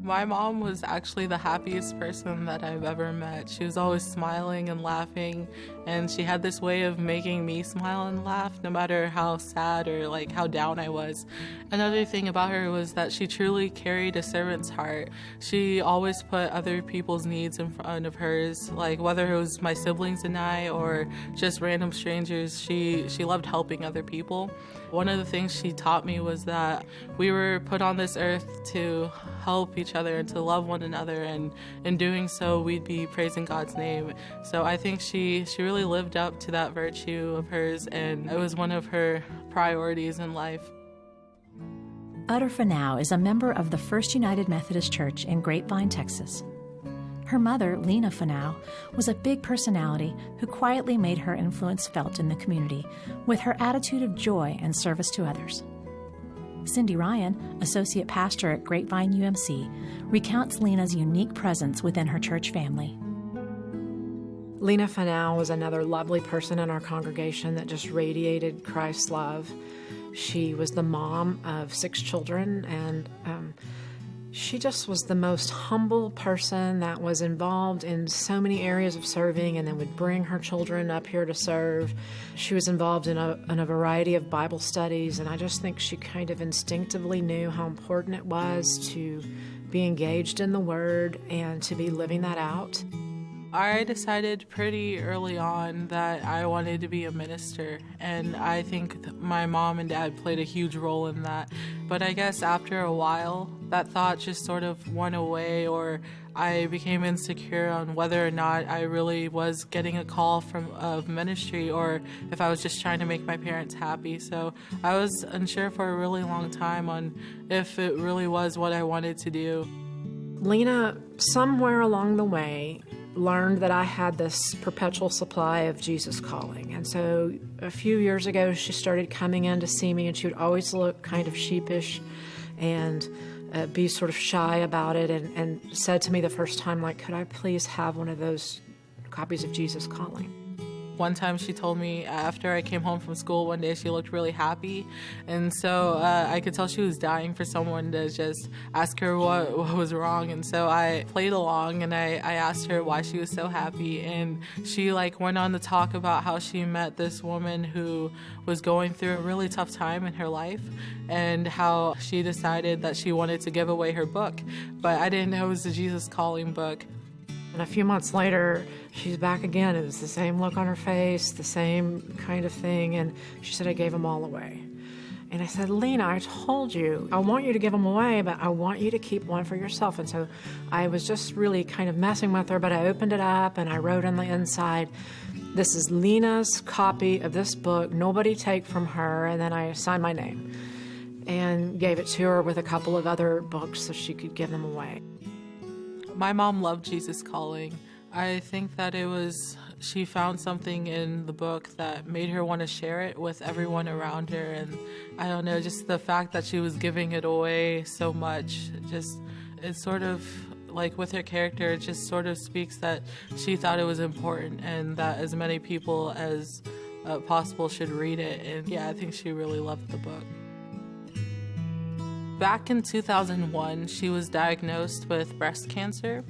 My mom was actually the happiest person that I've ever met. She was always smiling and laughing, and she had this way of making me smile and laugh no matter how sad or like how down I was. Another thing about her was that she truly carried a servant's heart. She always put other people's needs in front of hers, like whether it was my siblings and I or just random strangers. She loved helping other people. One of the things she taught me was that we were put on this earth to help each other and to love one another, and in doing so we'd be praising God's name. So I think she really lived up to that virtue of hers, and it was one of her priorities in life. Utther Finau is a member of the First United Methodist Church in Grapevine, Texas. Her mother, Lina Finau, was a big personality who quietly made her influence felt in the community with her attitude of joy and service to others. Cindy Ryan, associate pastor at Grapevine UMC, recounts Lina's unique presence within her church family. Lina Finau was another lovely person in our congregation that just radiated Christ's love. She was the mom of 6 children, and she just was the most humble person that was involved in so many areas of serving and then would bring her children up here to serve. She was involved in a variety of Bible studies, and I just think she kind of instinctively knew how important it was to be engaged in the Word and to be living that out. I decided pretty early on that I wanted to be a minister, and I think my mom and dad played a huge role in that. But I guess after a while, that thought just sort of went away, or I became insecure on whether or not I really was getting a call of ministry, or if I was just trying to make my parents happy. So I was unsure for a really long time on if it really was what I wanted to do. Lina, somewhere along the way, learned that I had this perpetual supply of Jesus calling. And so a few years ago, she started coming in to see me, and she would always look kind of sheepish and be sort of shy about it, and said to me the first time, like, could I please have one of those copies of Jesus Calling? One time she told me after I came home from school one day, she looked really happy, and so I could tell she was dying for someone to just ask her what was wrong. And so I played along, and I asked her why she was so happy, and she went on to talk about how she met this woman who was going through a really tough time in her life, and how she decided that she wanted to give away her book, but I didn't know it was the Jesus Calling book. And a few months later, she's back again. It was the same look on her face, the same kind of thing. And she said, I gave them all away. And I said, Lina, I told you, I want you to give them away, but I want you to keep one for yourself. And so I was just really kind of messing with her, but I opened it up and I wrote on the inside, this is Lina's copy of this book, nobody take from her. And then I signed my name and gave it to her with a couple of other books so she could give them away. My mom loved Jesus Calling. I think that she found something in the book that made her want to share it with everyone around her. And I don't know, just the fact that she was giving it away so much, it's sort of like with her character, it just sort of speaks that she thought it was important and that as many people as possible should read it. And yeah, I think she really loved the book. Back in 2001, she was diagnosed with breast cancer,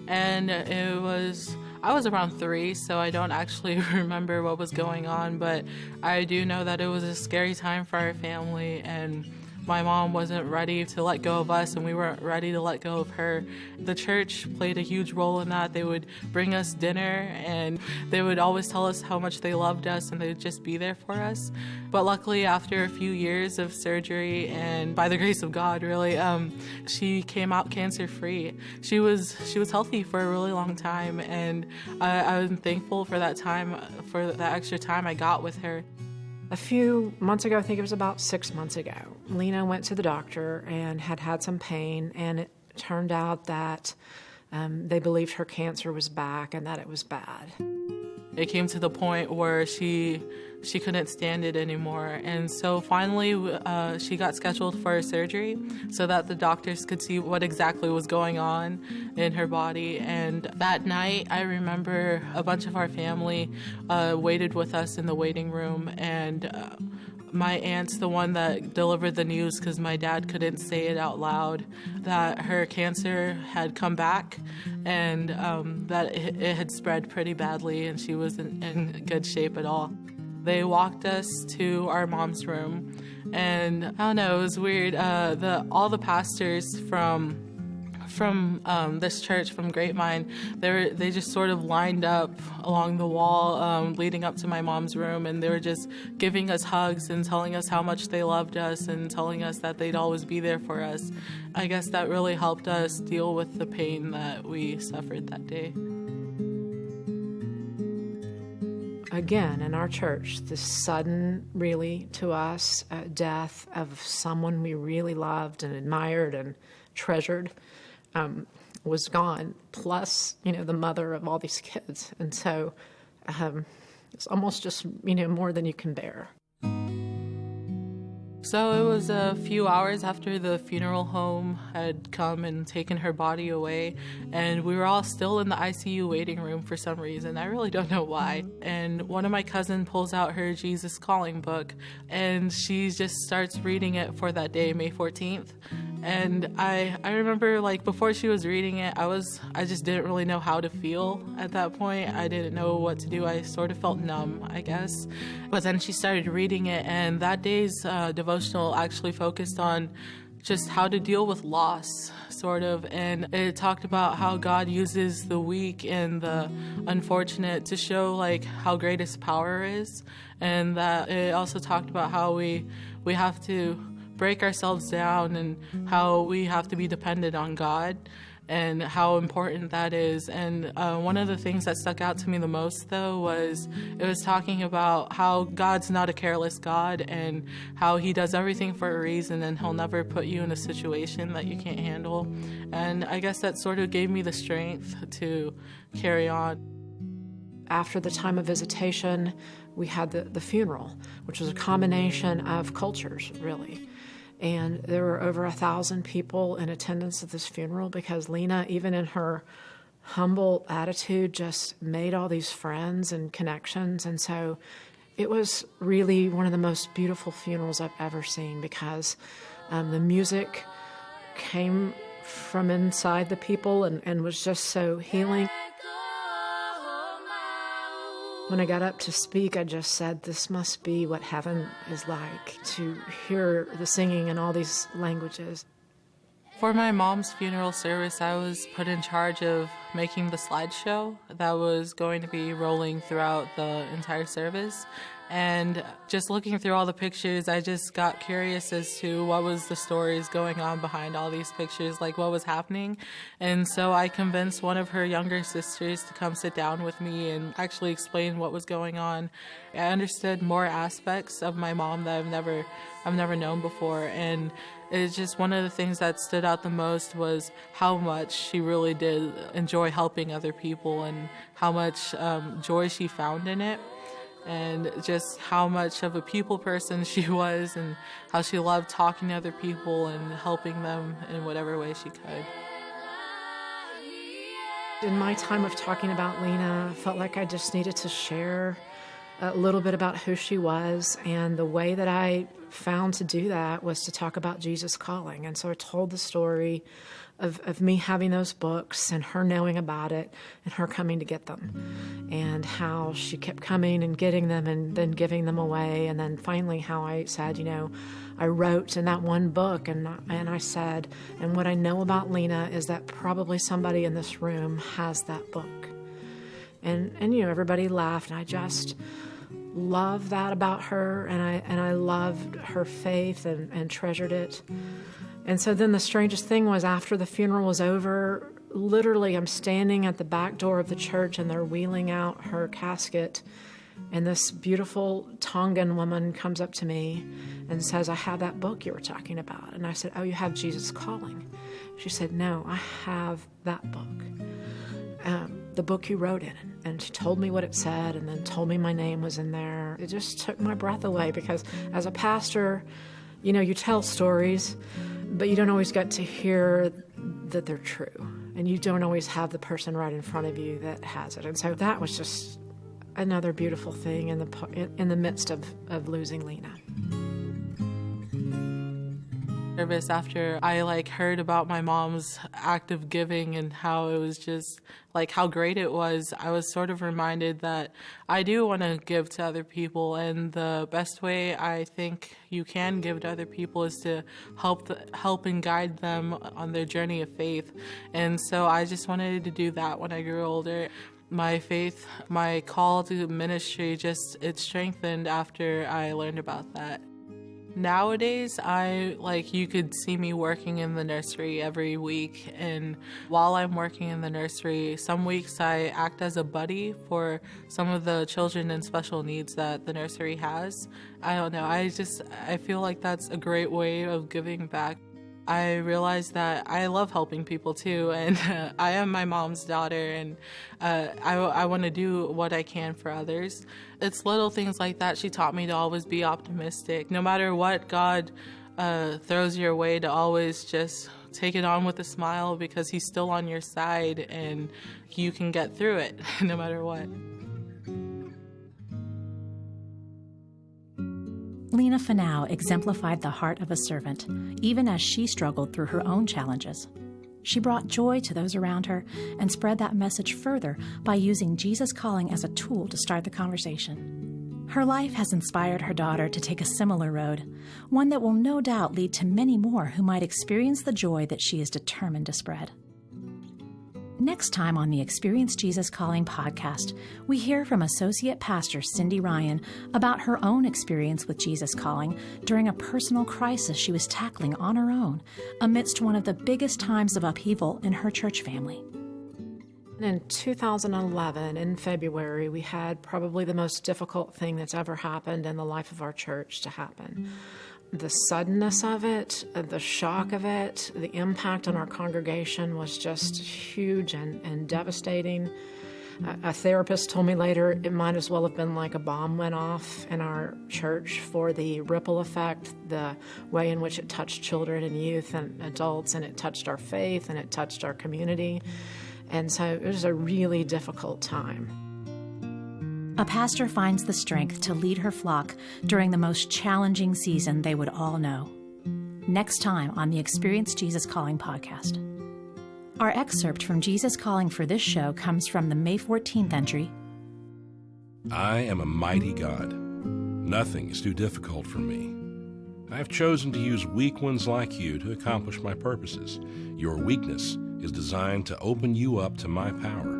and I was around 3, so I don't actually remember what was going on, but I do know that it was a scary time for our family, and my mom wasn't ready to let go of us, and we weren't ready to let go of her. The church played a huge role in that. They would bring us dinner, and they would always tell us how much they loved us, and they'd just be there for us. But luckily, after a few years of surgery, and by the grace of God, really, she came out cancer-free. She was healthy for a really long time, and I'm thankful for that time, for that extra time I got with her. A few months ago, I think it was about 6 months ago, Lina went to the doctor and had some pain, and it turned out that they believed her cancer was back and that it was bad. It came to the point where she couldn't stand it anymore, and so finally she got scheduled for a surgery so that the doctors could see what exactly was going on in her body. And that night, I remember a bunch of our family waited with us in the waiting room, and my aunt's the one that delivered the news because my dad couldn't say it out loud, that her cancer had come back and that it had spread pretty badly and she wasn't in good shape at all. They walked us to our mom's room, and I don't know, it was weird. All the pastors from this church, from Grapevine, they just sort of lined up along the wall leading up to my mom's room, and they were just giving us hugs and telling us how much they loved us and telling us that they'd always be there for us. I guess that really helped us deal with the pain that we suffered that day. Again, in our church, this sudden, really, to us, death of someone we really loved and admired and treasured was gone, plus, the mother of all these kids. And so it's almost just, more than you can bear. So it was a few hours after the funeral home had come and taken her body away, and we were all still in the ICU waiting room for some reason. I really don't know why. And one of my cousins pulls out her Jesus Calling book, and she just starts reading it for that day, May 14th. And I remember, before she was reading it, I just didn't really know how to feel at that point. I didn't know what to do. I sort of felt numb, I guess. But then she started reading it, and that day's devotional actually focused on just how to deal with loss, sort of. And it talked about how God uses the weak and the unfortunate to show, how great His power is. And that it also talked about how we have to break ourselves down and how we have to be dependent on God and how important that is. And one of the things that stuck out to me the most, though, was it was talking about how God's not a careless God and how He does everything for a reason and He'll never put you in a situation that you can't handle. And I guess that sort of gave me the strength to carry on. After the time of visitation, we had the funeral, which was a combination of cultures, really. And there were over 1,000 people in attendance at this funeral because Lina, even in her humble attitude, just made all these friends and connections. And so it was really one of the most beautiful funerals I've ever seen because the music came from inside the people and was just so healing. When I got up to speak, I just said, this must be what heaven is like, to hear the singing in all these languages. For my mom's funeral service, I was put in charge of making the slideshow that was going to be rolling throughout the entire service. And just looking through all the pictures, I just got curious as to what was the stories going on behind all these pictures, what was happening. And so I convinced one of her younger sisters to come sit down with me and actually explain what was going on. I understood more aspects of my mom that I've never known before. And it's just one of the things that stood out the most was how much she really did enjoy helping other people and how much joy she found in it. And just how much of a people person she was and how she loved talking to other people and helping them in whatever way she could. In my time of talking about Lina, I felt like I just needed to share a little bit about who she was, and the way that I found to do that was to talk about Jesus Calling. And so I told the story of me having those books and her knowing about it and her coming to get them, and how she kept coming and getting them and then giving them away. And then finally how I said, I wrote in that one book and I said, and what I know about Lina is that probably somebody in this room has that book. And everybody laughed, and I just loved that about her, and I loved her faith and treasured it. And so then the strangest thing was, after the funeral was over, literally I'm standing at the back door of the church and they're wheeling out her casket, and this beautiful Tongan woman comes up to me and says, I have that book you were talking about. And I said, oh, you have Jesus Calling? She said, no, I have that book. The book you wrote in it. And she told me what it said and then told me my name was in there. It just took my breath away, because as a pastor, you tell stories, but you don't always get to hear that they're true. And you don't always have the person right in front of you that has it. And so that was just another beautiful thing in the midst of losing Lina. service after I heard about my mom's act of giving and how it was just how great it was. I was sort of reminded that I do want to give to other people, and the best way I think you can give to other people is to help and guide them on their journey of faith. And so I just wanted to do that when I grew older. My faith, my call to ministry, it strengthened after I learned about that. Nowadays, you could see me working in the nursery every week, and while I'm working in the nursery, some weeks I act as a buddy for some of the children in special needs that the nursery has. I don't know, I feel like that's a great way of giving back. I realized that I love helping people too, and I am my mom's daughter, and I want to do what I can for others. It's little things like that. She taught me to always be optimistic. No matter what God throws your way, to always just take it on with a smile, because He's still on your side and you can get through it no matter what. Lina Finau exemplified the heart of a servant, even as she struggled through her own challenges. She brought joy to those around her and spread that message further by using Jesus Calling as a tool to start the conversation. Her life has inspired her daughter to take a similar road, one that will no doubt lead to many more who might experience the joy that she is determined to spread. Next time on the Experience Jesus Calling podcast, we hear from Associate Pastor Cindy Ryan about her own experience with Jesus Calling during a personal crisis she was tackling on her own amidst one of the biggest times of upheaval in her church family. In 2011, in February, we had probably the most difficult thing that's ever happened in the life of our church to happen. The suddenness of it, the shock of it, the impact on our congregation was just huge and devastating. A therapist told me later it might as well have been like a bomb went off in our church for the ripple effect, the way in which it touched children and youth and adults, and it touched our faith and it touched our community. And so it was a really difficult time. A pastor finds the strength to lead her flock during the most challenging season they would all know. Next time on the Experience Jesus Calling podcast. Our excerpt from Jesus Calling for this show comes from the May 14th entry. I am a mighty God. Nothing is too difficult for me. I have chosen to use weak ones like you to accomplish my purposes. Your weakness is designed to open you up to my power.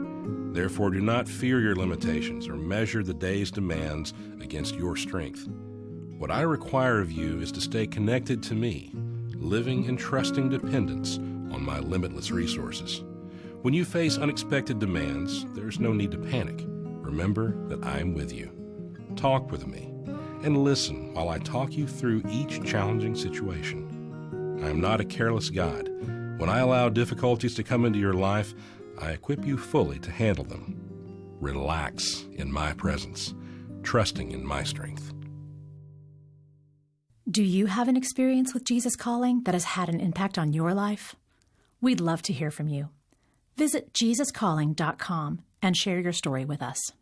Therefore, do not fear your limitations or measure the day's demands against your strength. What I require of you is to stay connected to me, living in trusting dependence on my limitless resources. When you face unexpected demands, there is no need to panic. Remember that I am with you. Talk with me and listen while I talk you through each challenging situation. I am not a careless God. When I allow difficulties to come into your life, I equip you fully to handle them. Relax in my presence, trusting in my strength. Do you have an experience with Jesus Calling that has had an impact on your life? We'd love to hear from you. Visit JesusCalling.com and share your story with us.